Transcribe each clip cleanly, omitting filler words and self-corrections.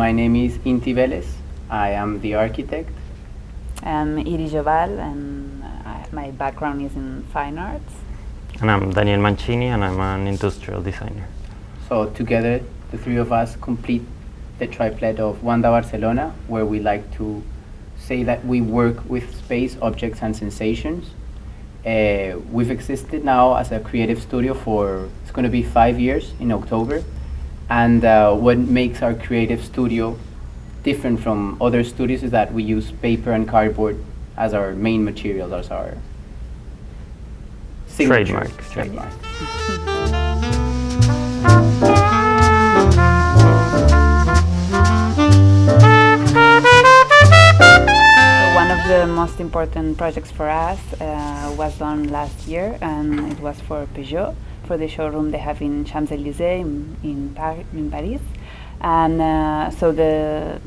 my name is Inti Vélez. I am the architect. I'm Iri Joval, and my background is in fine arts. And I'm Daniel Mancini, and I'm an industrial designer. So together, the three of us complete the triplet of Wanda Barcelona, where we like to say that we work with space, objects, and sensations. We've existed now as a creative studio for, it's going to be 5 years in October. And what makes our creative studio different from other studios is that we use paper and cardboard as our main materials, as our signature. Trademark. One of the most important projects for us was done last year, and it was for Peugeot, for the showroom they have in Champs-Élysées in Paris. And so the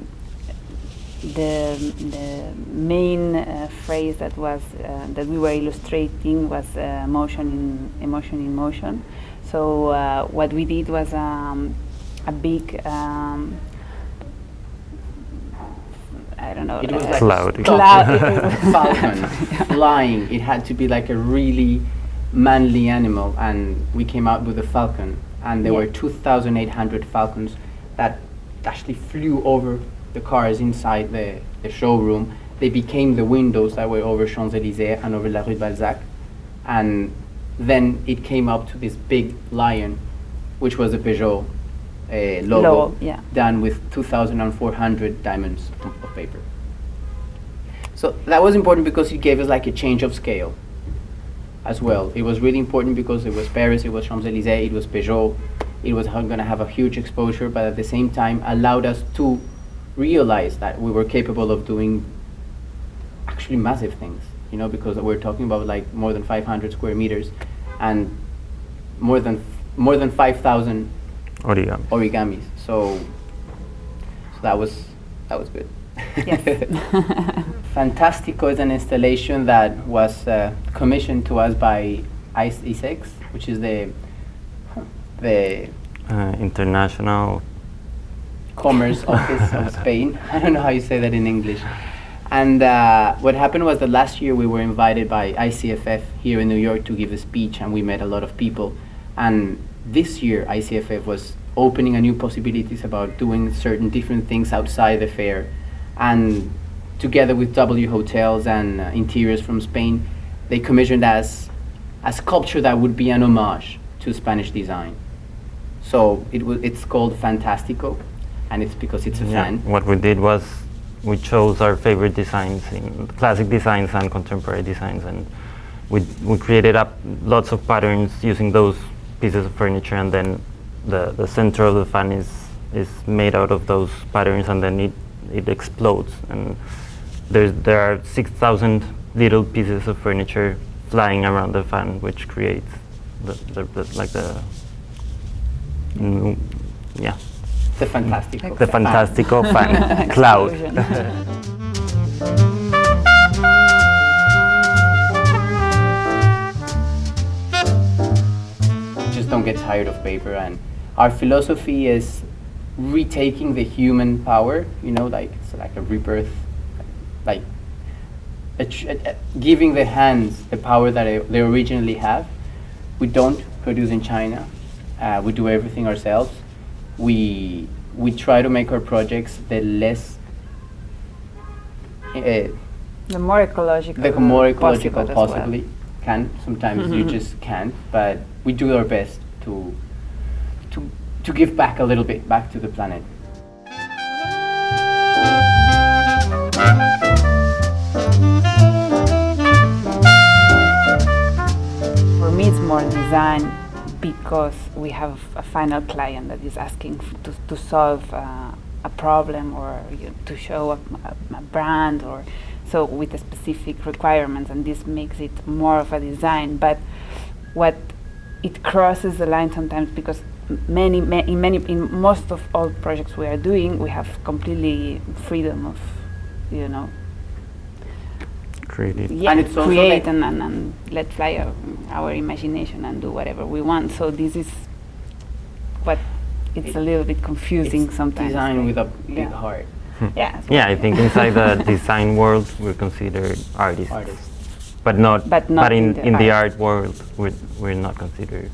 main phrase that was that we were illustrating was emotion in motion. So what we did was a big I don't know. It was like cloud. Falcon flying. It had to be like a really manly animal, and we came out with a falcon. And there were 2,800 falcons that actually flew over the cars inside the showroom. They became the windows that were over Champs-Élysées and over La Rue de Balzac. And then it came up to this big lion, which was a Peugeot logo, done with 2,400 diamonds of paper. So that was important because it gave us like a change of scale as well. It was really important because it was Paris, it was Champs-Élysées, it was Peugeot. It was going to have a huge exposure, but at the same time allowed us to realize that we were capable of doing actually massive things, you know, because we're talking about like more than 500 square meters and more than 5,000 origamis. So that was good. Yes. Fantastico is an installation that was commissioned to us by ISEX, which is the International Commerce Office of Spain. I don't know how you say that in English. And what happened was that last year we were invited by ICFF here in New York to give a speech, and we met a lot of people. And this year ICFF was opening a new possibilities about doing certain different things outside the fair. And together with W Hotels and Interiors from Spain, they commissioned us a sculpture that would be an homage to Spanish design. So it's called Fantastico, and it's because it's a fan. What we did was we chose our favorite designs, in classic designs and contemporary designs, and we created up lots of patterns using those pieces of furniture, and then the center of the fan is made out of those patterns, and then it explodes, and there are 6,000 little pieces of furniture flying around the fan, which creates the Fantastico. The Fantastico fan cloud. Just don't get tired of paper, and our philosophy is retaking the human power, you know, like it's like a rebirth, like giving the hands the power that they originally have. We don't produce in China. We do everything ourselves. We try to make our projects the more ecological possibly. Sometimes you just can't, but we do our best to give back a little bit back to the planet. For me, it's more design, because we have a final client that is asking to solve a problem, or to show a brand, or so with a specific requirements, and this makes it more of a design. But what it crosses the line sometimes, because in most of all projects we are doing, we have completely freedom of, you know, create and let fly our imagination and do whatever we want. So this is what it's a little bit confusing It's sometimes. design with a big Yeah. heart. Yeah. Yeah, I think inside the design world we're considered artists, Artists. but not. But not in in the the art world we're not considered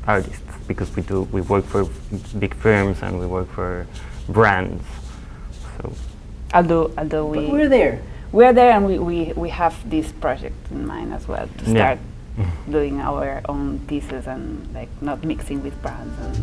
artists because we work for big firms and we work for brands. So Although But we we're there. we're there, and we have this project in mind as well to Yeah. start doing our own pieces and like not mixing with brands and